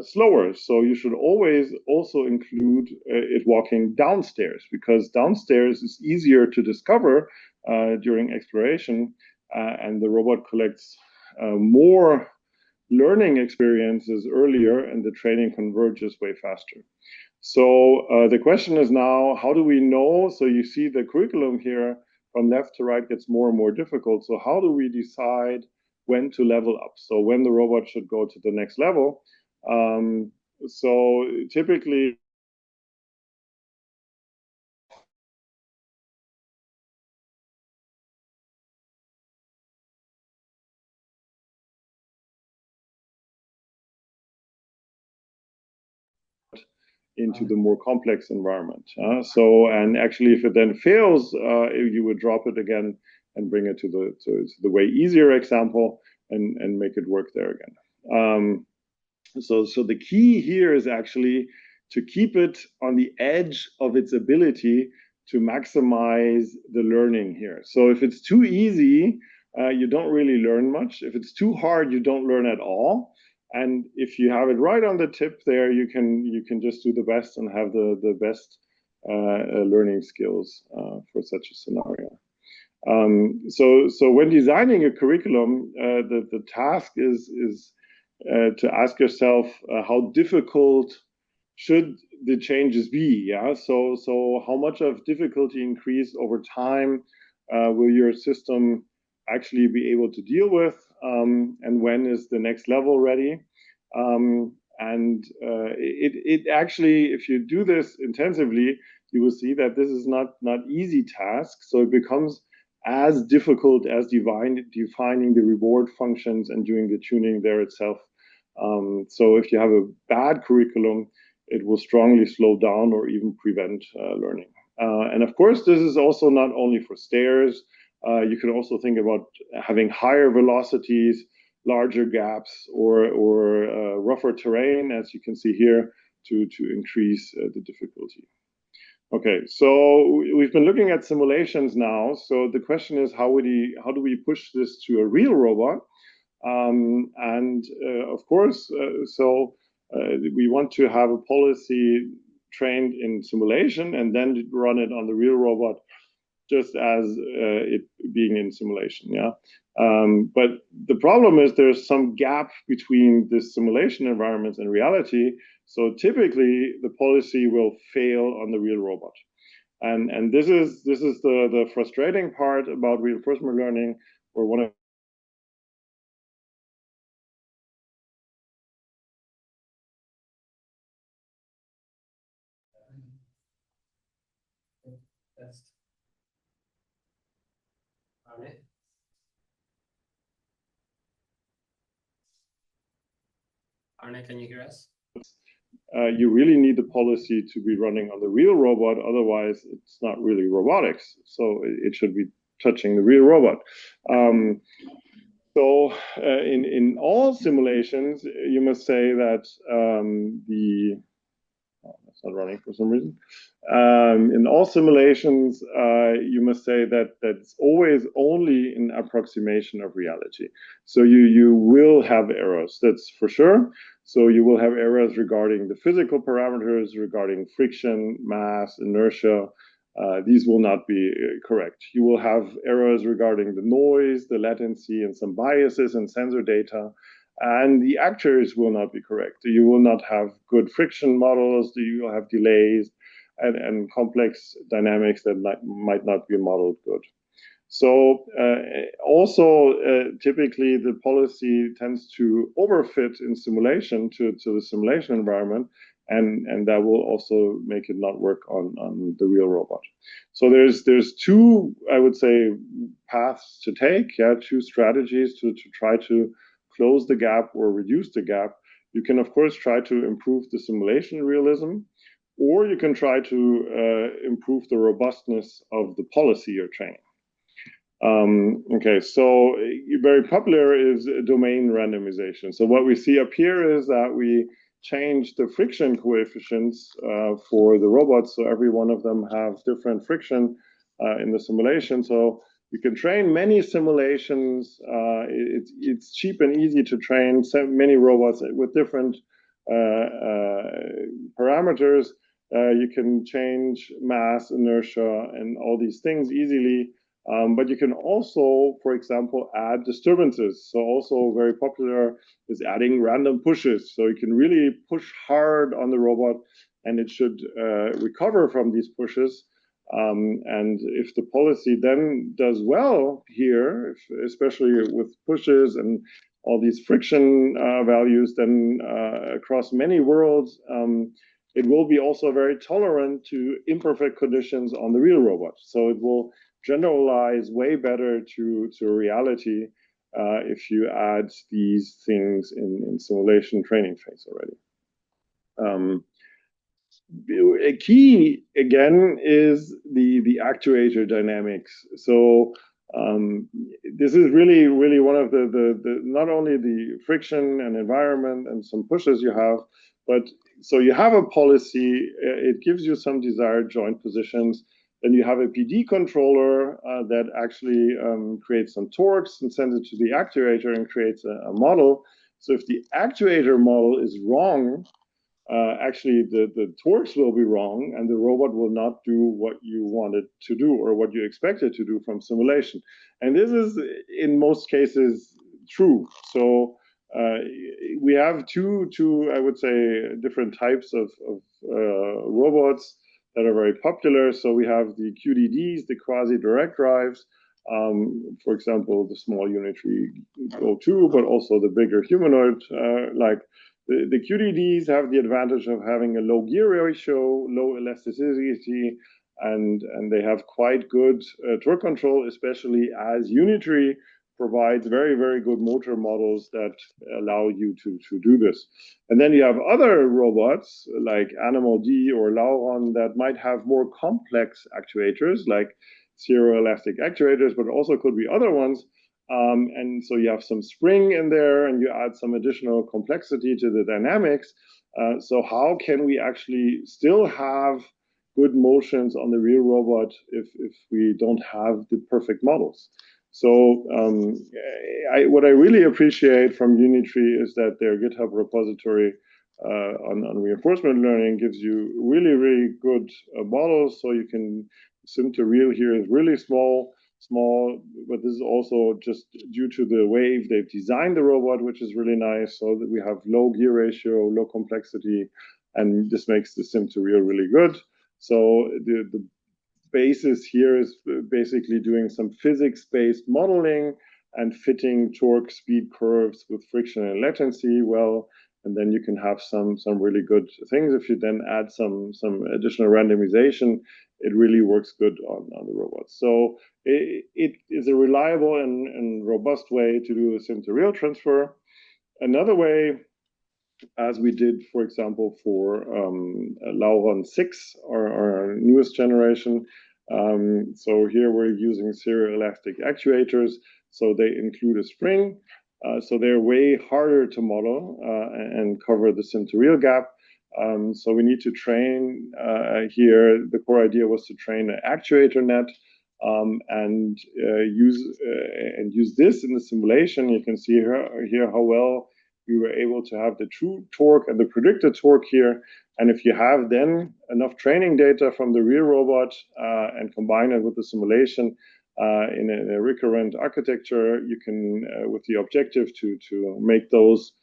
slower. So you should always also include it walking downstairs, because downstairs is easier to discover during exploration, and the robot collects more learning experiences earlier, and the training converges way faster. So the question is now, how do we know? So you see the curriculum here from left to right gets more and more difficult. So how do we decide when to level up? So when the robot should go to the next level? So typically, into the more complex environment. And actually, if it then fails, you would drop it again and bring it to the way easier example and make it work there again. So the key here is actually to keep it on the edge of its ability to maximize the learning here. So if it's too easy, you don't really learn much. If it's too hard, you don't learn at all. And if you have it right on the tip there, you can just do the best and have the best learning skills for such a scenario. So when designing a curriculum, the task is to ask yourself how difficult should the changes be? Yeah. So how much of difficulty increase over time will your system actually be able to deal with? And when is the next level ready? It actually, if you do this intensively, you will see that this is not easy task. So it becomes as difficult as defining the reward functions and doing the tuning there itself. So if you have a bad curriculum, it will strongly slow down or even prevent learning. And of course, this is also not only for stairs. You can also think about having higher velocities, larger gaps, or rougher terrain, as you can see here, to increase the difficulty. Okay, so we've been looking at simulations now. So the question is, how do we push this to a real robot? Of course, we want to have a policy trained in simulation and then run it on the real robot, just as it being in simulation. Yeah. But the problem is there's some gap between the simulation environments and reality. So typically the policy will fail on the real robot. And this is the frustrating part about reinforcement learning, where one of Arne? Arne, can you hear us? You really need the policy to be running on the real robot. Otherwise, it's not really robotics. So it should be touching the real robot. In all simulations, you must say that that's not running for some reason. In all simulations, you must say that that's always only an approximation of reality. So you will have errors, that's for sure. So you will have errors regarding the physical parameters, regarding friction, mass, inertia. These will not be correct. You will have errors regarding the noise, the latency, and some biases in sensor data. And the actuators will not be correct. You will not have good friction models. You will have delays and complex dynamics that might not be modeled good. So typically the policy tends to overfit in simulation to the simulation environment, and that will also make it not work on the real robot. So there's two, I would say, paths to take, two strategies to try to close the gap or reduce the gap. You can, of course, try to improve the simulation realism, or you can try to improve the robustness of the policy you're training. Okay, so very popular is domain randomization. So what we see up here is that we change the friction coefficients for the robots. So every one of them have different friction in the simulation. So you can train many simulations. It's cheap and easy to train many robots with different parameters. You can change mass, inertia, and all these things easily. But you can also, for example, add disturbances. So also very popular is adding random pushes. So you can really push hard on the robot and it should recover from these pushes. And if the policy then does well here, especially with pushes and all these friction values, then across many worlds, it will be also very tolerant to imperfect conditions on the real robot. So it will generalize way better to reality if you add these things in simulation training phase already. A key again is the actuator dynamics. So this is really one of the not only the friction and environment and some pushes you have, but so you have a policy, it gives you some desired joint positions. Then you have a PD controller that actually creates some torques and sends it to the actuator and creates a model. So if the actuator model is wrong, actually the torques will be wrong and the robot will not do what you want it to do or what you expect it to do from simulation. And this is in most cases true. So we have two, I would say, different types of robots that are very popular. So we have the QDDs, the quasi-direct drives, for example, the small unitary Go2, but also the bigger humanoid like the QDDs have the advantage of having a low gear ratio, low elasticity, and they have quite good torque control, especially as unitary provides very good motor models that allow you to do this. And then you have other robots like Animal D or Lauron that might have more complex actuators like serioelastic actuators, but also could be other ones. And so you have some spring in there and you add some additional complexity to the dynamics. So how can we actually still have good motions on the real robot if we don't have the perfect models? So what I really appreciate from Unitary is that their GitHub repository on reinforcement learning gives you really good models. So you can sim to real here is really small, but this is also just due to the way they've designed the robot, which is really nice. So that we have low gear ratio, low complexity, and this makes the sim to real really good. So the basis here is basically doing some physics-based modeling and fitting torque speed curves with friction and latency well, and then you can have some really good things. If you then add some additional randomization, it really works good on the robots. So it is a reliable and robust way to do a sim to real transfer. Another way, as we did, for example, for Lauron 6, our newest generation. So here we're using serioelastic actuators. So they include a spring. So they're way harder to model and cover the sim to real gap. So we need to train here. The core idea was to train an actuator net and use this in the simulation. You can see here how well we were able to have the true torque and the predicted torque here. And if you have then enough training data from the real robot and combine it with the simulation in a recurrent architecture, you can, with the objective to make those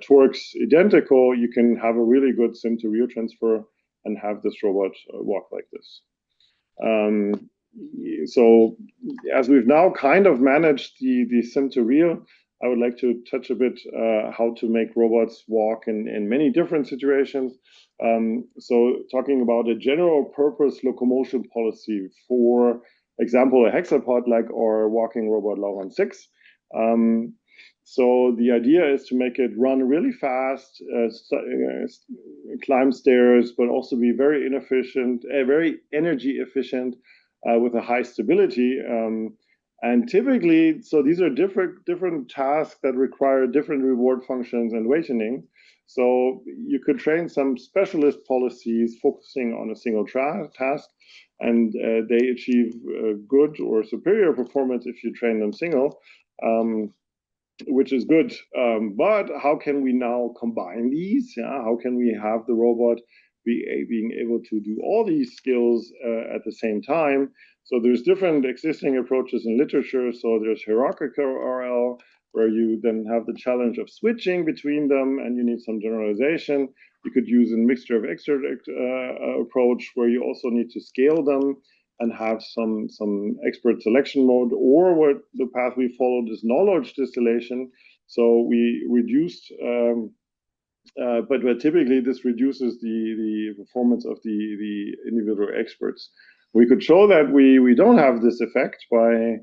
torques identical, you can have a really good sim to real transfer and have this robot walk like this. So as we've now kind of managed the sim to real, I would like to touch a bit how to make robots walk in many different situations. So talking about a general purpose locomotion policy, for example, a hexapod like our walking robot Lauron 6. So the idea is to make it run really fast, climb stairs, but also be very inefficient, very energy efficient with a high stability. And typically, so these are different tasks that require different reward functions and weighting. So you could train some specialist policies focusing on a single task, and they achieve good or superior performance if you train them single, which is good. But how can we now combine these? Yeah, how can we have the robot being able to do all these skills at the same time? So there's different existing approaches in literature. So there's hierarchical RL, where you then have the challenge of switching between them, and you need some generalization. You could use a mixture of expert approach, where you also need to scale them and have some expert selection mode, or what the path we followed is knowledge distillation. So we reduced, but typically this reduces the performance of the individual experts. We could show that we don't have this effect by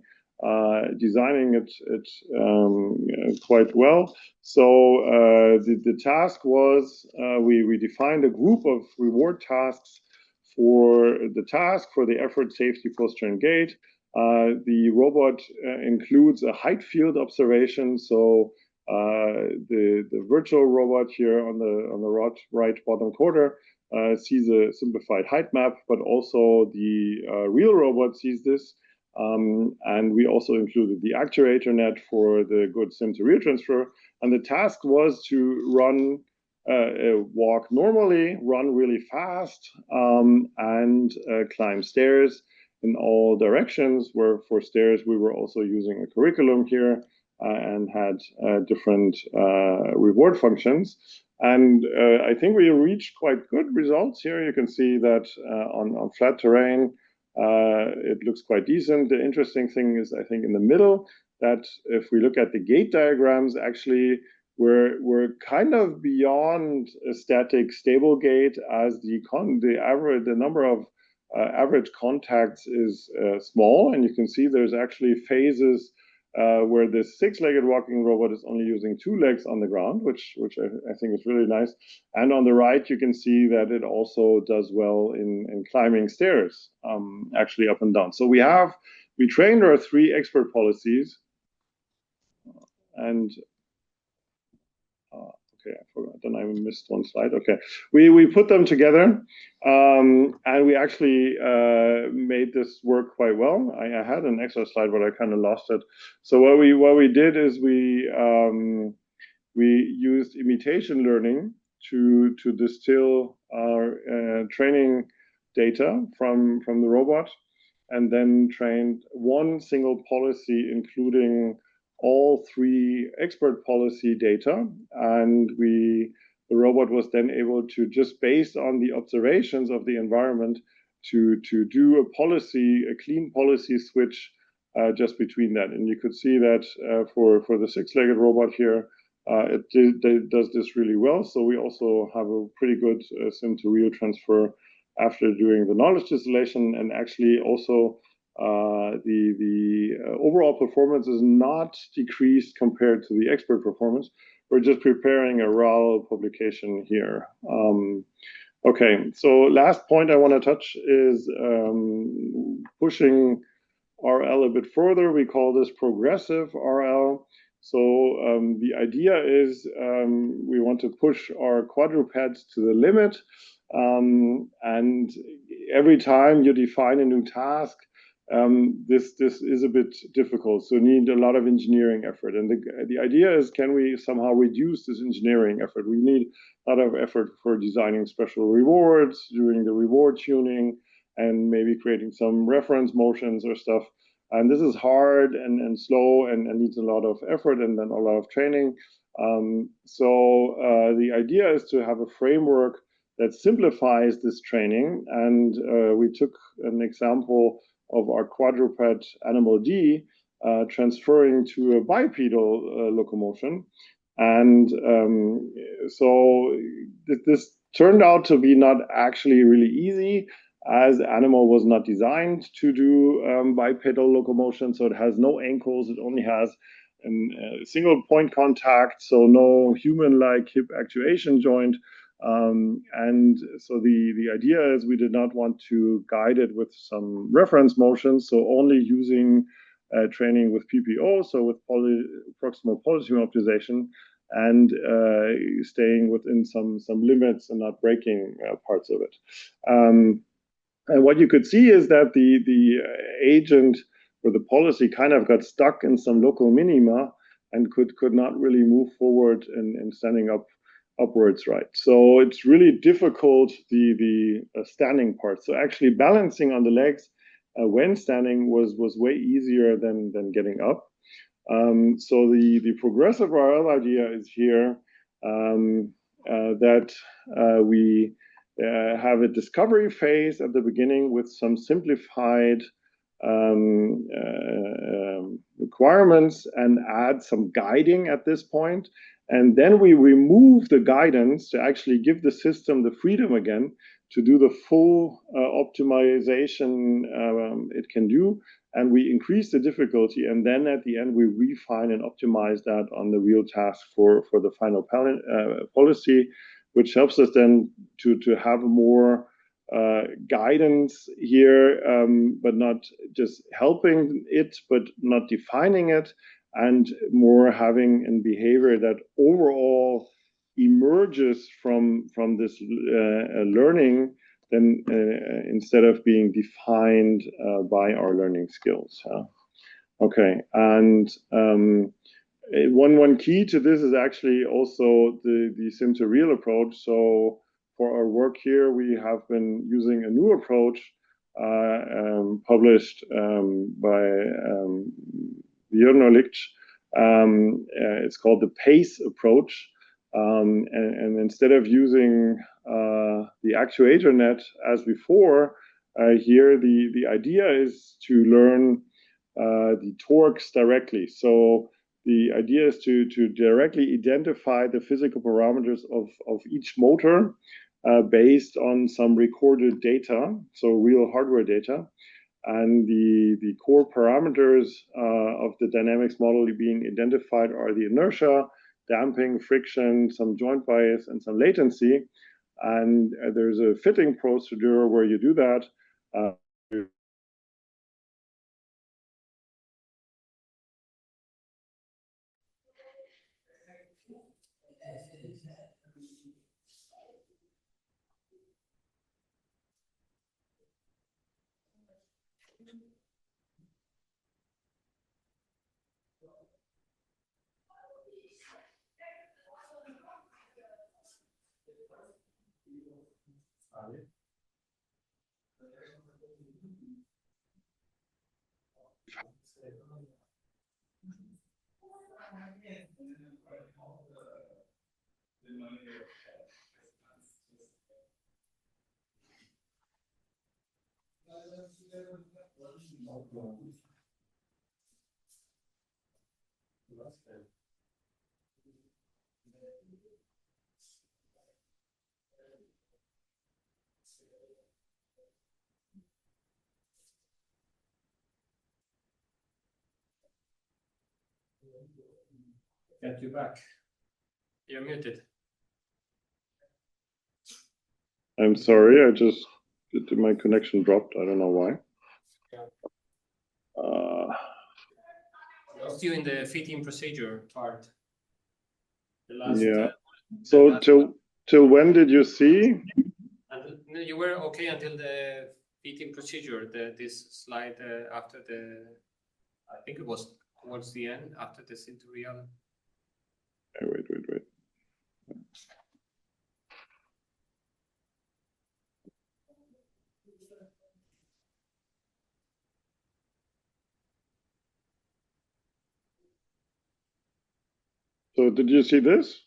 designing it quite well. So the task was we defined a group of reward tasks for the task, for the effort, safety, posture, and gait. The robot includes a height field observation. So the virtual robot here on the right bottom corner sees a simplified height map, but also the real robot sees this. And we also included the actuator net for the good sim to real transfer. And the task was to run walk normally, run really fast, and climb stairs in all directions. Where for stairs, we were also using a curriculum here and had different reward functions. And I think we reached quite good results here. You can see that on flat terrain, it looks quite decent. The interesting thing is, I think, in the middle, that if we look at the gait diagrams, actually, we're kind of beyond a static stable gait, as the number of average contacts is small, and you can see there's actually phases where this six-legged walking robot is only using two legs on the ground, which I think is really nice. And on the right, you can see that it also does well in climbing stairs, actually up and down. So we trained our three expert policies, and okay, I forgot. Then I missed one slide. Okay, we put them together, and we actually made this work quite well. I had an extra slide, but I kind of lost it. So what we did is we used imitation learning to distill our training data from the robot, and then trained one single policy, including all three expert policy data. And the robot was then able to, just based on the observations of the environment, to do a clean policy switch just between that. And you could see that for the six-legged robot here, it does this really well. So we also have a pretty good sim to real transfer after doing the knowledge distillation, and actually also the overall performance is not decreased compared to the expert performance. We're just preparing a RAL publication here. Okay, so last point I want to touch is pushing RL a bit further. We call this progressive RL. So the idea is we want to push our quadrupeds to the limit. And every time you define a new task, this is a bit difficult. So you need a lot of engineering effort. And the idea is, can we somehow reduce this engineering effort? We need a lot of effort for designing special rewards, doing the reward tuning, and maybe creating some reference motions or stuff. And this is hard and slow and needs a lot of effort and then a lot of training. So the idea is to have a framework that simplifies this training. And we took an example of our quadruped animal D transferring to a bipedal locomotion. And so this turned out to be not actually really easy, as the animal was not designed to do bipedal locomotion. So it has no ankles, it only has a single point contact, so no human-like hip actuation joint. And so the idea is we did not want to guide it with some reference motions, so only using training with PPO, so with proximal polytomy optimization, and staying within some limits and not breaking parts of it. And what you could see is that the agent or the policy kind of got stuck in some local minima and could not really move forward in standing upwards, right? So it's really difficult, the standing part. So actually balancing on the legs when standing was way easier than getting up. So the progressive RL idea is here that we have a discovery phase at the beginning with some simplified requirements and add some guiding at this point. And then we remove the guidance to actually give the system the freedom again to do the full optimization it can do. And we increase the difficulty. And then at the end, we refine and optimize that on the real task for the final policy, which helps us then to have more guidance here, but not just helping it, but not defining it, and more having a behavior that overall emerges from this learning, then instead of being defined by our learning skills. Okay, and one key to this is actually also the sim-to-real approach. So for our work here, we have been using a new approach published by Rönnau. It's called the PACE approach. And instead of using the actuator net as before, here the idea is to learn the torques directly. So the idea is to directly identify the physical parameters of each motor based on some recorded data, so real hardware data. And the core parameters of the dynamics model being identified are the inertia, damping, friction, some joint bias, and some latency. And there's a fitting procedure where you do that. Get you back. You're muted. I'm sorry, my connection dropped. I don't know why. Lost you in the fitting procedure part. The last, yeah. So till when did you see? And you were okay until the fitting procedure. This slide after I think it was towards the end after the sim-to-real. Wait. So did you see this?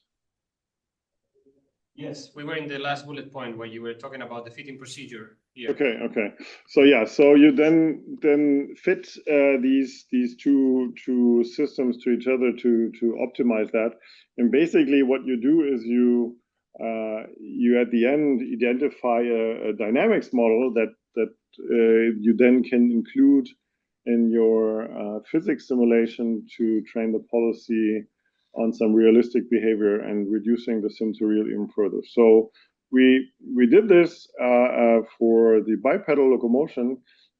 Yes, we were in the last bullet point where you were talking about the fitting procedure here. Okay. So yeah, so you then fit these two systems to each other to optimize that. And basically, what you do is you at the end identify a dynamics model that you then can include in your physics simulation to train the policy on some realistic behavior and reducing the sim-to-real even further. So we did this for the bipedal locomotion,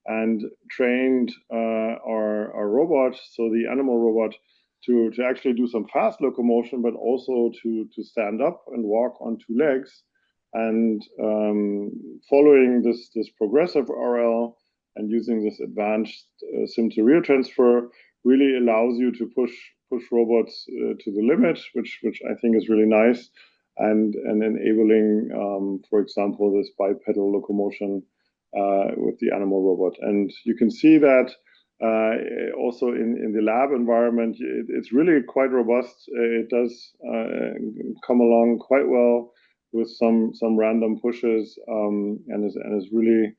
and trained our robot, so the animal robot, to actually do some fast locomotion, but also to stand up and walk on two legs. And following this progressive RL and using this advanced sim to real transfer really allows you to push robots to the limit, which I think is really nice, and enabling, for example, this bipedal locomotion with the animal robot. And you can see that also in the lab environment, it's really quite robust. It does come along quite well with some random pushes, and is really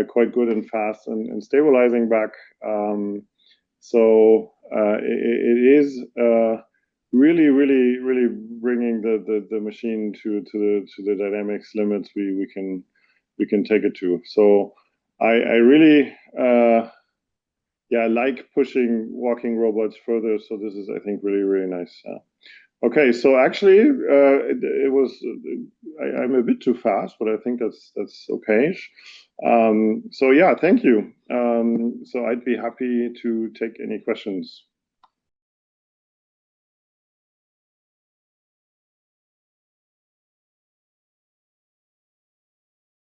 quite good and fast and stabilizing back. So it is really bringing the machine to the dynamics limits we can take it to. So I really like pushing walking robots further. So this is, I think, really nice. Okay, so actually, it was. I'm a bit too fast, but I think that's okay. So yeah, thank you. So I'd be happy to take any questions.